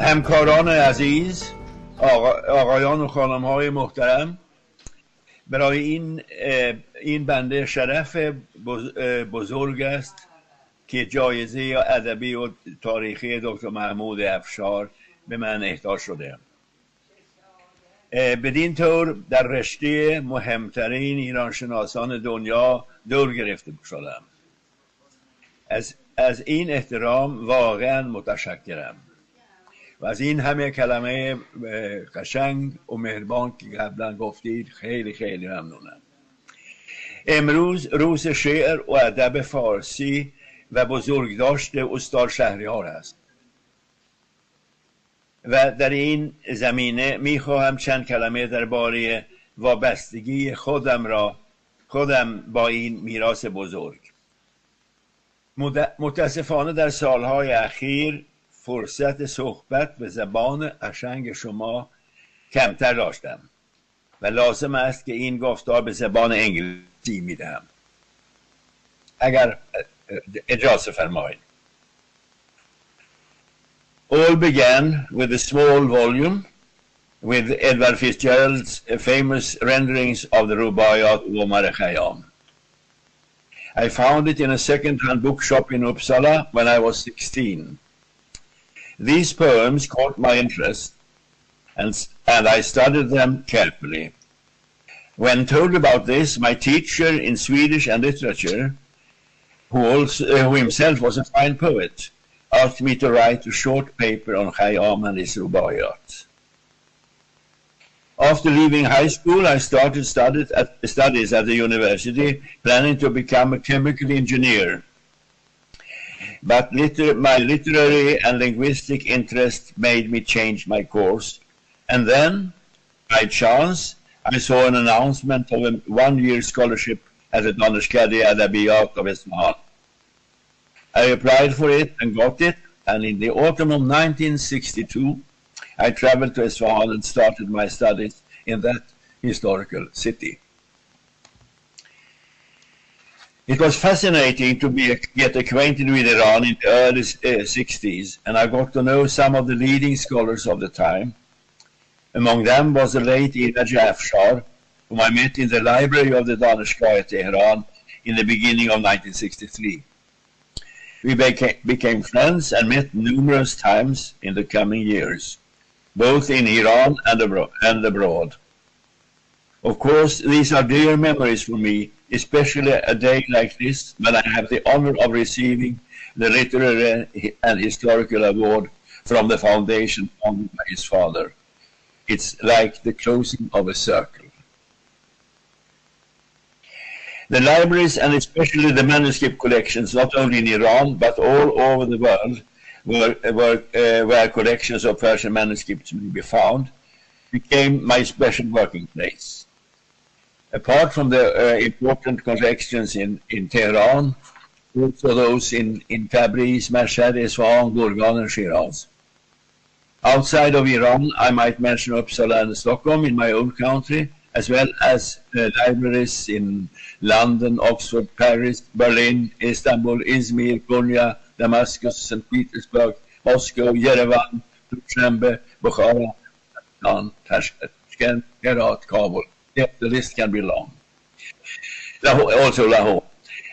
همکاران عزیز، آقایان و خانم‌های محترم، برای این بنده شرف بزرگ است که جایزه ادبی و تاریخی دکتر محمود افشار به من اهدا شده. بدین طور در رشته مهمترین ایرانشناسان دنیا دور گرفته شدم. از این احترام واقعا متشکرم و از این همه کلمه قشنگ و مهربان که قبلا گفتید خیلی خیلی ممنونم. امروز روز شعر و ادب فارسی و بزرگداشت استاد شهریور است و در این زمینه میخواهم چند کلمه درباره وابستگی خودم با این میراث بزرگ. متاسفانه در سالهای اخیر فرصت صحبت به زبان قشنگ شما کمتر داشتم و لازم است که این گفتار به زبان انگلیسی میدهم. اگر اجازه فرمایید. All began with a small volume with Edward Fitzgerald's famous renderings of the Rubaiyat Omar Khayyam. I found it in a second-hand bookshop in Uppsala when I was 16. These poems caught my interest, and I studied them carefully. When told about this, my teacher in Swedish and literature, who himself was a fine poet, asked me to write a short paper on Khayyam and his Rubaiyat. After leaving high school, I started studies at the university, planning to become a chemical engineer. But my literary and linguistic interest made me change my course. And then, by chance, I saw an announcement of a one-year scholarship at the Danishkadi Adabiyat of Isfahan. I applied for it and got it, and in the autumn of 1962, I traveled to Isfahan and started my studies in that historical city. It was fascinating to get acquainted with Iran in the early 60s, and I got to know some of the leading scholars of the time. Among them was the late Afshar, whom I met in the library of the Danishgah at Tehran in the beginning of 1963. We became friends and met numerous times in the coming years, both in Iran and abroad. Of course, these are dear memories for me, especially a day like this when I have the honor of receiving the literary and historical award from the foundation founded by his father. It's like the closing of a circle. The libraries, and especially the manuscript collections, not only in Iran but all over the world, where collections of Persian manuscripts may be found, became my special working place. Apart from the important collections in Tehran, also those in Tabriz, Mashhad, Isfahan, Gurgan, and Shiraz. Outside of Iran, I might mention Uppsala and Stockholm in my own country, as well as libraries in London, Oxford, Paris, Berlin, Istanbul, Izmir, Konya, Damascus, St. Petersburg, Moscow, Yerevan, Shembe, Bukhara, Tashkent, Herat, Kabul. The list can be long. Also Lahore,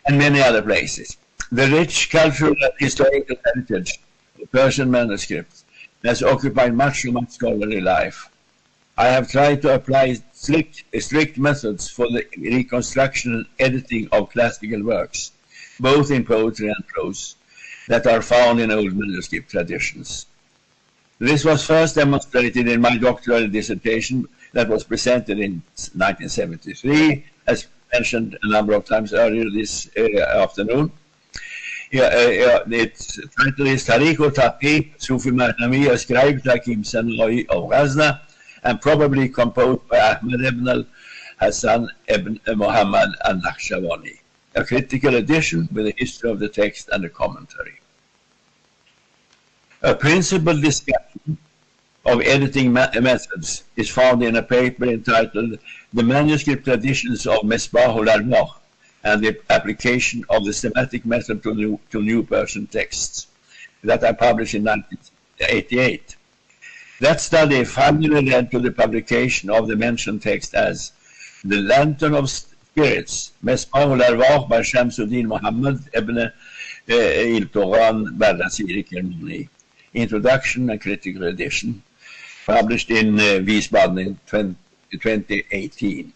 and many other places. The rich cultural and historical heritage of Persian manuscripts has occupied much of my scholarly life. I have tried to apply strict methods for the reconstruction and editing of classical works, both in poetry and prose, that are found in old manuscript traditions. This was first demonstrated in my doctoral dissertation that was presented in 1973, as mentioned a number of times earlier this afternoon. Its title is Tariq or Taqib, Sufi Mahnami, ascribed Tahkim Sanai of Ghazna, and probably composed by Ahmad ibn al-Hassan ibn Muhammad al-Nakhshavani, a critical edition with a history of the text and a commentary. A principal discussion of editing methods is found in a paper entitled The Manuscript Traditions of Misbahul al-Mah and the Application of the Semitic Method to New Persian Texts, that I published in 1988. That study finally led to the publication of the mentioned text as The Lantern of Spirits, مسماه الأرواح by Shamsuddin Muhammad ibn Iltoran Bardasiri Kermani. Introduction and critical edition, published in Wiesbaden in 2018.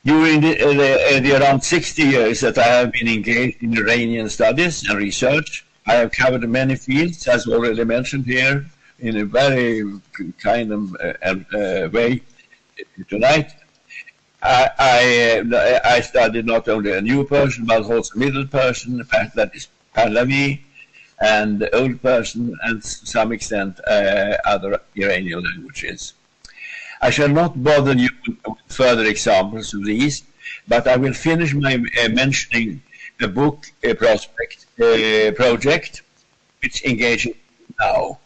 During the around 60 years that I have been engaged in Iranian studies and research, I have covered many fields, as already mentioned here, in a very kind of way tonight. I studied not only a New Persian, but also Middle Persian, that is Pahlavi, and Old Persian, and to some extent other Iranian languages. I shall not bother you with further examples of these, but I will finish my mentioning the book project, which engages now.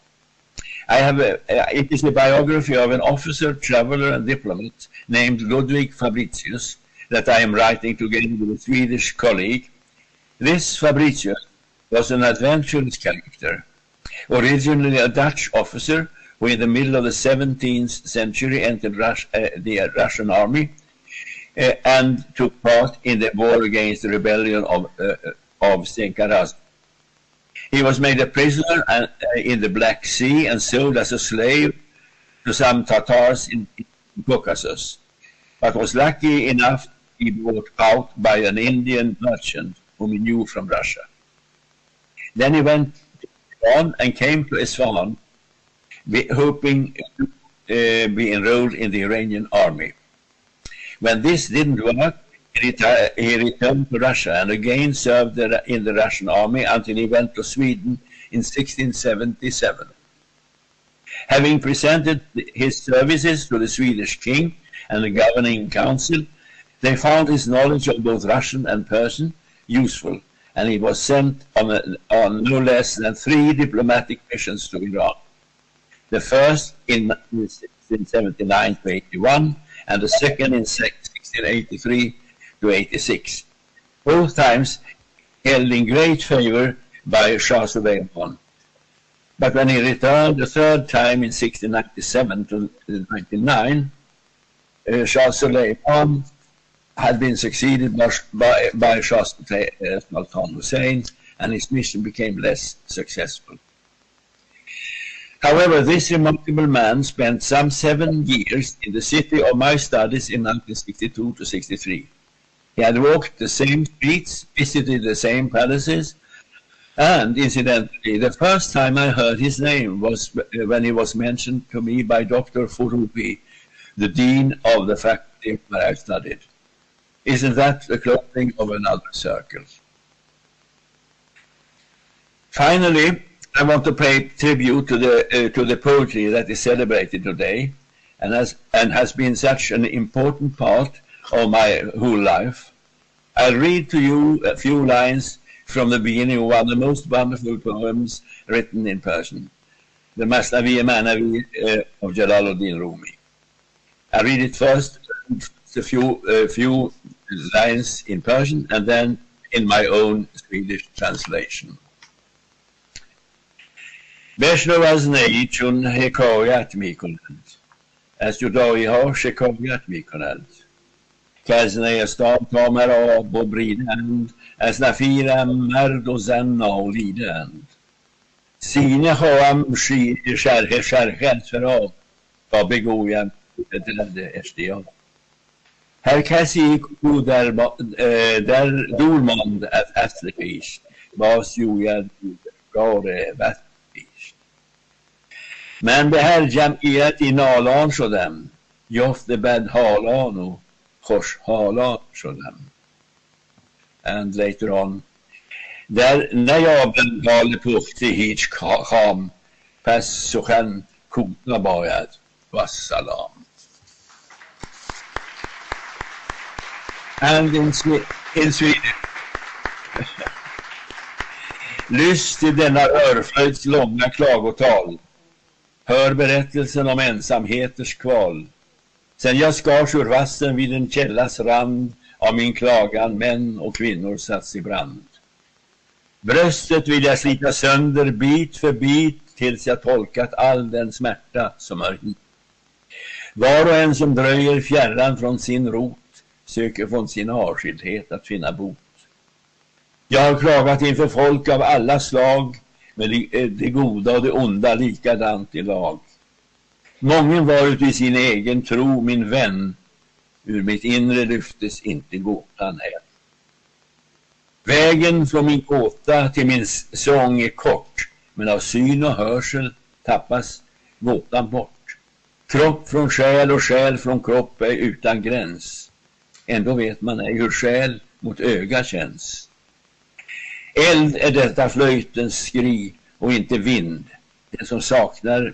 It is the biography of an officer, traveler, and diplomat named Ludwig Fabricius that I am writing together with a Swedish colleague. This Fabricius was an adventurous character, originally a Dutch officer who in the middle of the 17th century entered the Russian army and took part in the war against the rebellion of Stenkaraz. He was made a prisoner in the Black Sea and sold as a slave to some Tatars in Caucasus, but was lucky enough to be bought out by an Indian merchant whom he knew from Russia. Then he went on and came to Isfahan, hoping to be enrolled in the Iranian army. When this didn't work, he returned to Russia and again served in the Russian army until he went to Sweden in 1677. Having presented his services to the Swedish king and the governing council, they found his knowledge of both Russian and Persian useful, and he was sent on no less than 3 diplomatic missions to Iran. The first in 1679 to 81, and the second in 1683 to 86. Both times held in great favor by Shah Suleiman. But when he returned the third time in 1697 to 99, Shah Suleiman had been succeeded by Shah Sultan Hussein, and his mission became less successful. However, this remarkable man spent some 7 years in the city of my studies in 1962 to 63. He had walked the same streets, visited the same palaces, and incidentally, the first time I heard his name was when he was mentioned to me by Dr. Furubi, the dean of the faculty where I studied. Isn't that the closing of another circle? Finally, I want to pay tribute to the poetry that is celebrated today and has been such an important part of my whole life. I'll read to you a few lines from the beginning of one of the most wonderful poems written in Persian, the Masnavi Manavi of Jalaluddin Rumi. I'll read it first, a few lines in Persian, and then in my own Swedish translation. بشنو از نی چون حکایت می کنند، از جدایی ها شکایت می کنند، که از نیستان تا مرا ببریدند، از نفیرم مرد و زن نالیدند. سینه خواهم شرح شرحت را تا بگویم درد اشتیاق. هر کسی کو در دور ماند از اصل خویش، باز جوید روزگار بد پیش. من به هر جمعیتی نالان شدم، یافت بدحالان و خوشحالان شدم. And later on, در نیابم حال پخته هیچ خام، پس سخن کوت نباید و سلام. And in Sweden. Lyss till denna örflöjts långa klagotal. Hör berättelsen om ensamheters kval. Sen jag skars ur vassen vid en källas rand, av min klagan män och kvinnor satts i brand. Bröstet vill jag slita sönder bit för bit, tills jag tolkat all den smärta som är hit. Var och en som dröjer fjärran från sin rot söker från sin avskildhet att finna bot. Jag har klagat inför folk av alla slag, med det goda och det onda likadant i lag. Mången var ut i sin egen tro min vän, ur mitt inre lyftes inte gåtan här. Vägen från min gåta till min sång är kort, men av syn och hörsel tappas gåtan bort. Kropp från själ och själ från kropp är utan gräns. Ändå vet man ej hur själ mot öga känns. Eld är detta flöjtens skri och inte vind. Den som saknar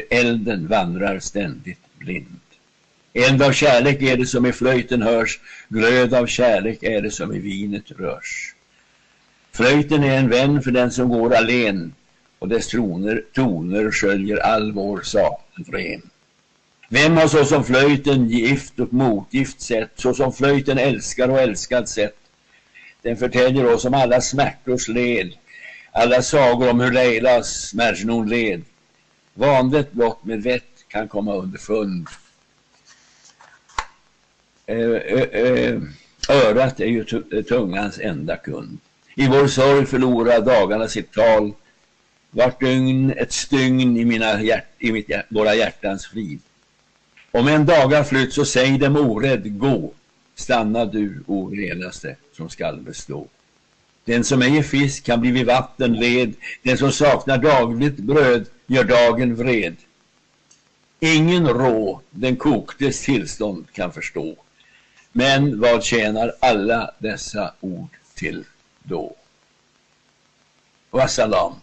elden vandrar ständigt blind. Eld av kärlek är det som i flöjten hörs, glöd av kärlek är det som i vinet rörs. Flöjten är en vän för den som går alene, och dess toner sköljer all vår saknad. Vem har så som flöjten gift och motgift sett, så som flöjten älskar och älskad sett? Den förtäljer oss om alla smärtors led, alla sagor om hur Leilas Majnun led. Vanligt blott med vett kan komma underfund. Örat är ju tungans enda kund. I vår sorg förlorar dagarna sitt tal. Vart dygn ett stygn i våra hjärtans frid. Om en dagar flytt så säg dem orädd gå. Stanna du, o renaste, som skall bestå. Den som ej är fisk kan bli vid vatten led. Den som saknar dagligt bröd gör dagen vred. Ingen rå den koktes tillstånd kan förstå. Men vad tjänar alla dessa ord till då? Wassalam.